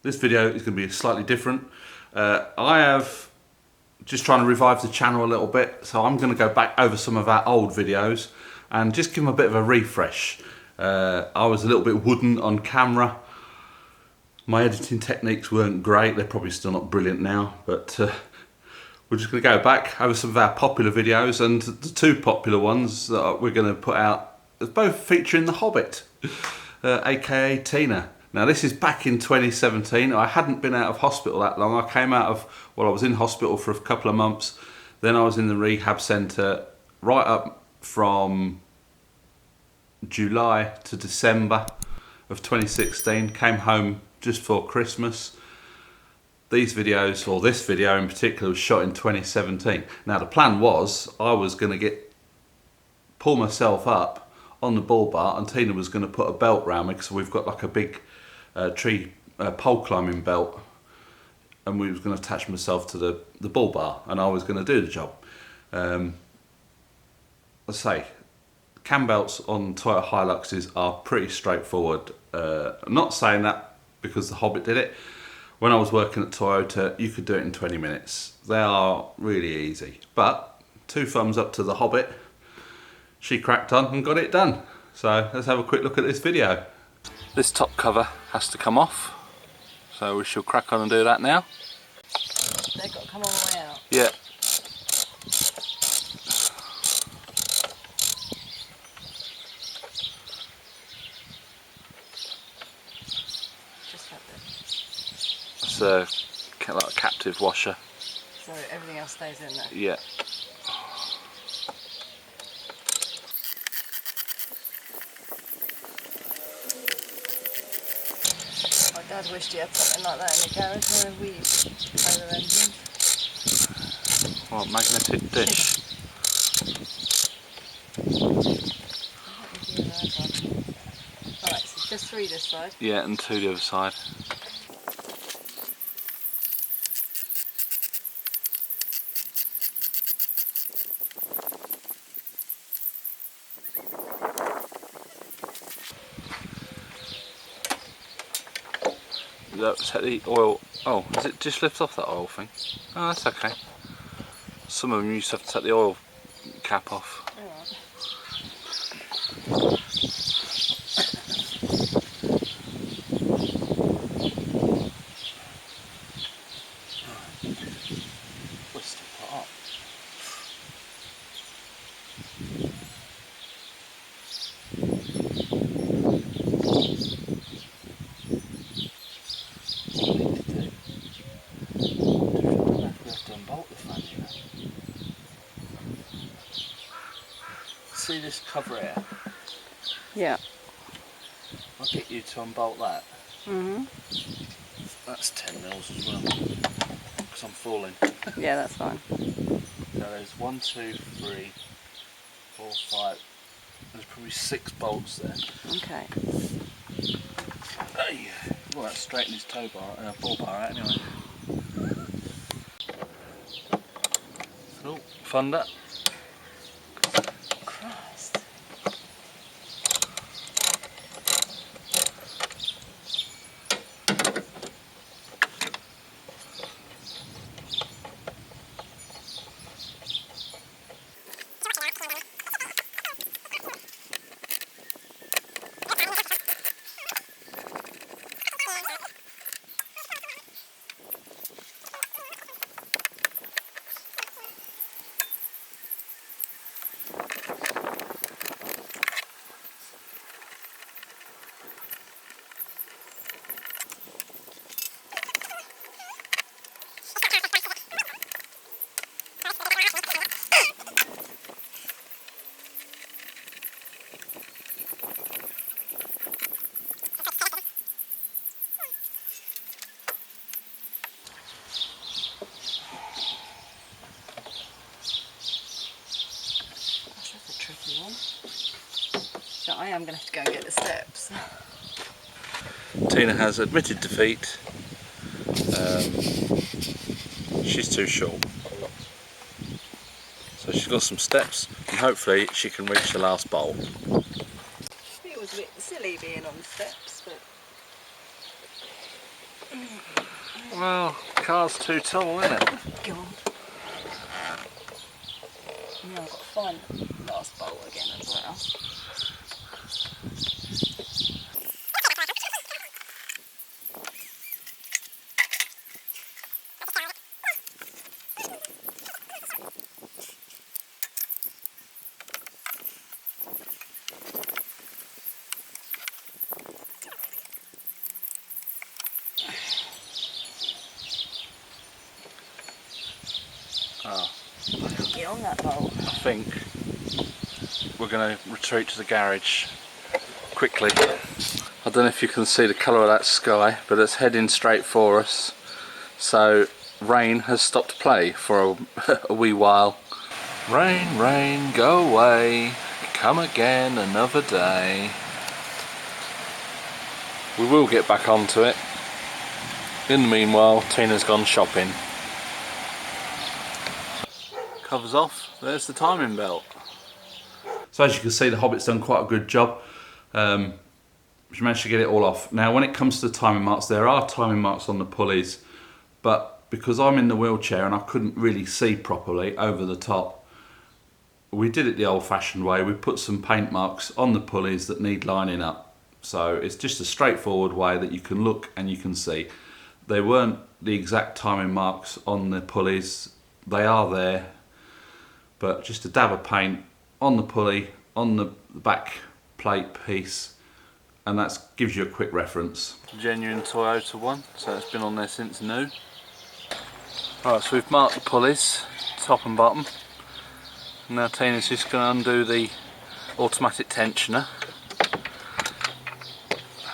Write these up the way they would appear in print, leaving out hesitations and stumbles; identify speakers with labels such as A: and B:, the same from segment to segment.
A: This video is going to be slightly different. I have just trying to revive the channel a little bit, so I'm going to go back over some of our old videos and just give them a bit of a refresh. I was a little bit wooden on camera. My editing techniques weren't great. They're probably still not brilliant now, but we're just going to go back over some of our popular videos, and the two popular ones that we're going to put out is both featuring the Hobbit, aka Tina. Now this is back in 2017. I hadn't been out of hospital that long. I came out of, well, I was in hospital for a couple of months. Then I was in the rehab centre right up from July to December of 2016. Came home just for Christmas. These videos, or this video in particular, was shot in 2017. Now the plan was I was going to pull myself up on the bull bar, and Tina was going to put a belt around me because we've got like a big tree pole climbing belt, and we was going to attach myself to the bull bar, and I was going to do the job. Let's say Cambelts on Toyota Hiluxes are pretty straightforward. I'm not saying that because the Hobbit did it. When I was working at Toyota, you could do it in 20 minutes. They are really easy, but 2 thumbs up to the Hobbit. She cracked on and got it done. So let's have a quick look at this video. This top cover has to come off, so we shall crack on and do that now.
B: They've got to come all the way out?
A: Yeah.
B: Just like this.
A: It's like a captive washer.
B: So everything else stays in there?
A: Yeah.
B: My dad wished he had something like that in the garage where we used to play the engine.
A: What, magnetic dish?
B: Alright, so just 3 this side?
A: Yeah, and 2 the other side. Set the oil. Oh, does it just lift off that oil thing? Oh, that's okay. Some of them used to have to take the oil cap off. Twist it apart. See this cover here?
B: Yeah.
A: I'll get you to unbolt that. That's 10 mils as well, because I'm falling.
B: Yeah, that's fine.
A: So there's 1, 2, 3, 4, 5. There's probably 6 bolts there.
B: Okay.
A: Hey, well, that's straighten his toe bar, bull bar out anyway. So, fund that.
B: Christ. So I am going to have to go and get the steps.
A: Tina has admitted defeat. She's too short. So she's got some steps, and hopefully she can reach the last bowl.
B: It was a bit silly being on the steps, but
A: Well, car's too tall, isn't it?
B: Go on. Now I've got to find the last bolt again as well.
A: Oh,
B: Get on that bolt.
A: I think we're going to retreat to the garage quickly. I don't know if you can see the colour of that sky, but it's heading straight for us. So rain has stopped play for a wee while. Rain, rain, go away, come again another day. We will get back onto it. In the meanwhile, Tina's gone shopping. Covers off, there's the timing belt. So as you can see, the Hobbit's done quite a good job. She managed to get it all off. Now when it comes to the timing marks, there are timing marks on the pulleys, but because I'm in the wheelchair and I couldn't really see properly over the top, we did it the old-fashioned way. We put some paint marks on the pulleys that need lining up. So it's just a straightforward way that you can look and you can see. They weren't the exact timing marks on the pulleys. They are there, but just a dab of paint on the pulley, on the back plate piece, and that gives you a quick reference. Genuine Toyota one, so it's been on there since new. Alright, so we've marked the pulleys, top and bottom. Now Tina's just going to undo the automatic tensioner.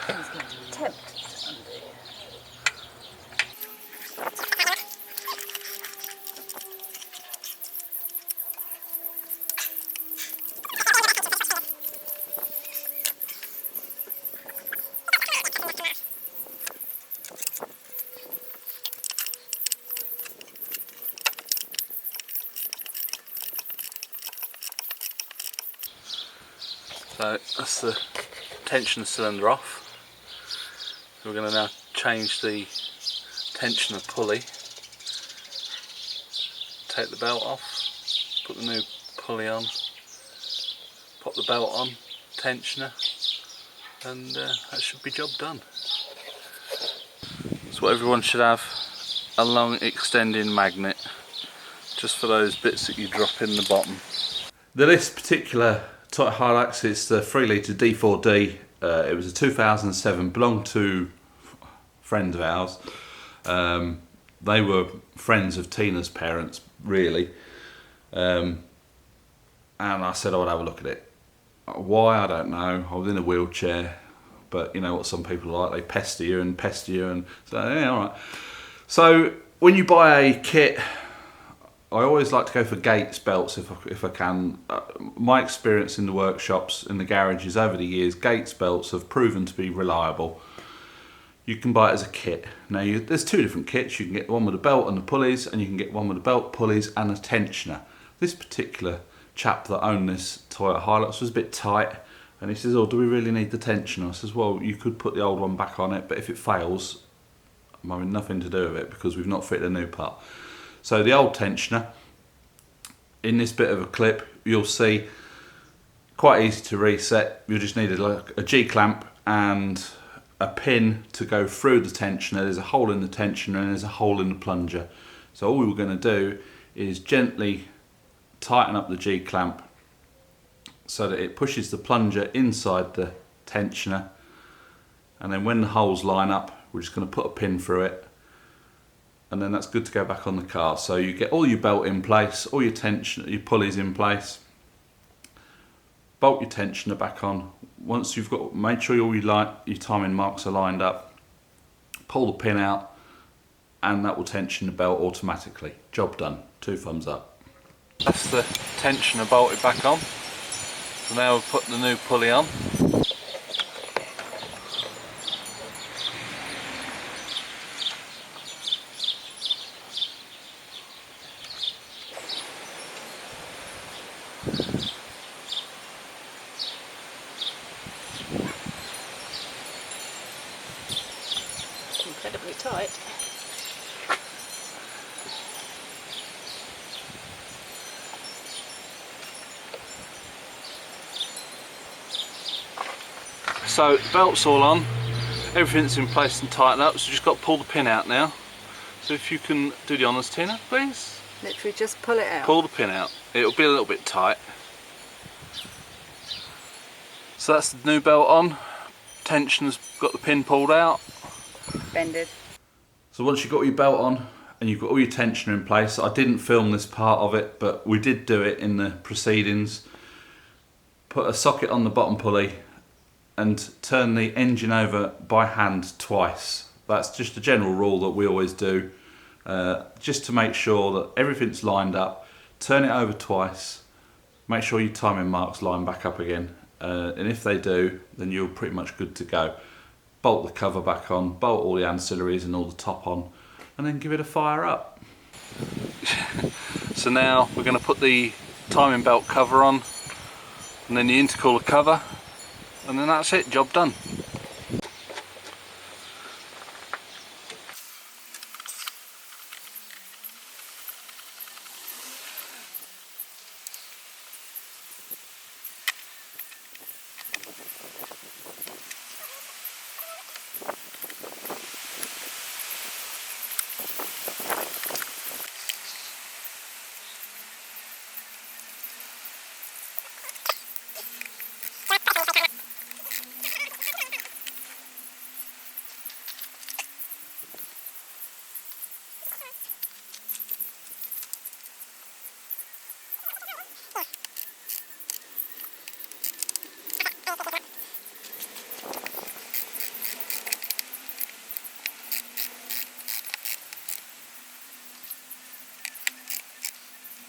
B: He's going to attempt to undo.
A: So that's the tensioner cylinder off. So we're going to now change the tensioner pulley. Take the belt off, put the new pulley on, pop the belt on, tensioner, and that should be job done. So everyone should have a long extending magnet, just for those bits that you drop in the bottom. This particular Toyota Hilux is the 3 litre D4D. It was a 2007, belonged to friends of ours. They were friends of Tina's parents, really. And I said I would have a look at it. Why, I don't know. I was in a wheelchair, but you know what some people are like, they pester you, and so yeah, alright. So when you buy a kit, I always like to go for Gates belts if I can. My experience in the workshops, in the garages over the years, Gates belts have proven to be reliable. You can buy it as a kit. Now there's two different kits. You can get one with a belt and the pulleys, and you can get one with a belt, pulleys and a tensioner. This particular chap that owned this Toyota Hilux was a bit tight, and he says, oh, do we really need the tensioner? I says, well, you could put the old one back on it, but if it fails, I'm having nothing to do with it because we've not fitted a new part. So the old tensioner, in this bit of a clip, you'll see, quite easy to reset. You just need a G-clamp and a pin to go through the tensioner. There's a hole in the tensioner and there's a hole in the plunger. So all we were going to do is gently tighten up the G-clamp so that it pushes the plunger inside the tensioner, and then when the holes line up, we're just going to put a pin through it, and then that's good to go back on the car. So you get all your belt in place, all your tension, your pulleys in place, bolt your tensioner back on. Once you've got, make sure all your timing marks are lined up, pull the pin out, and that will tension the belt automatically. Job done. 2 thumbs up. That's the tensioner bolted back on. So now we've put the new pulley on.
B: Incredibly tight.
A: So the belt's all on, everything's in place and tightened up, so just got to pull the pin out now. So if you can do the honours, Tina, please.
B: Literally just pull it out.
A: Pull the pin out. It'll be a little bit tight. So that's the new belt on. Tension's got the pin pulled out.
B: Bended.
A: So once you've got your belt on and you've got all your tensioner in place, I didn't film this part of it, but we did do it in the proceedings. Put a socket on the bottom pulley and turn the engine over by hand twice. That's just a general rule that we always do, just to make sure that everything's lined up. Turn it over twice, make sure your timing marks line back up again, and if they do, then you're pretty much good to go. Bolt the cover back on, bolt all the ancillaries and all the top on, and then give it a fire up. So now we're going to put the timing belt cover on, and then the intercooler cover, and then that's it, job done.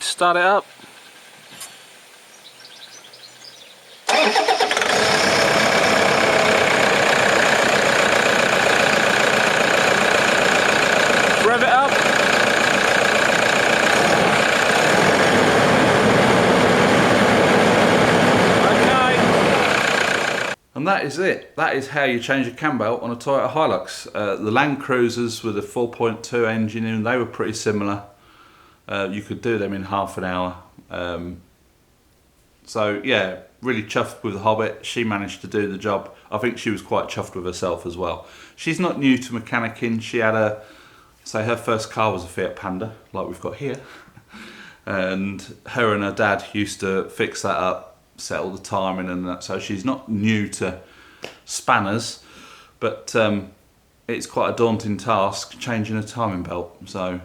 A: Start it up. Rev it up. Okay. And that is it. That is how you change a cam belt on a Toyota Hilux. The Land Cruisers with a 4.2 engine in, they were pretty similar. You could do them in half an hour. So yeah, really chuffed with the Hobbit. She managed to do the job. I think she was quite chuffed with herself as well. She's not new to mechanicking. She had her first car was a Fiat Panda, like we've got here. And her and her dad used to fix that up, set all the timing and that. So she's not new to spanners, but it's quite a daunting task changing a timing belt. So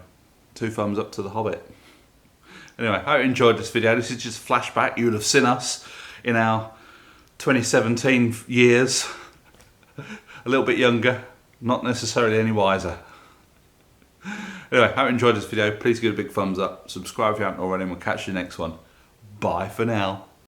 A: 2 thumbs up to the Hobbit. Anyway, I hope you enjoyed this video. This is just a flashback. You would have seen us in our 2017 years. A little bit younger, not necessarily any wiser. Anyway, I hope you enjoyed this video. Please give it a big thumbs up. Subscribe if you haven't already, and we'll catch you next one. Bye for now.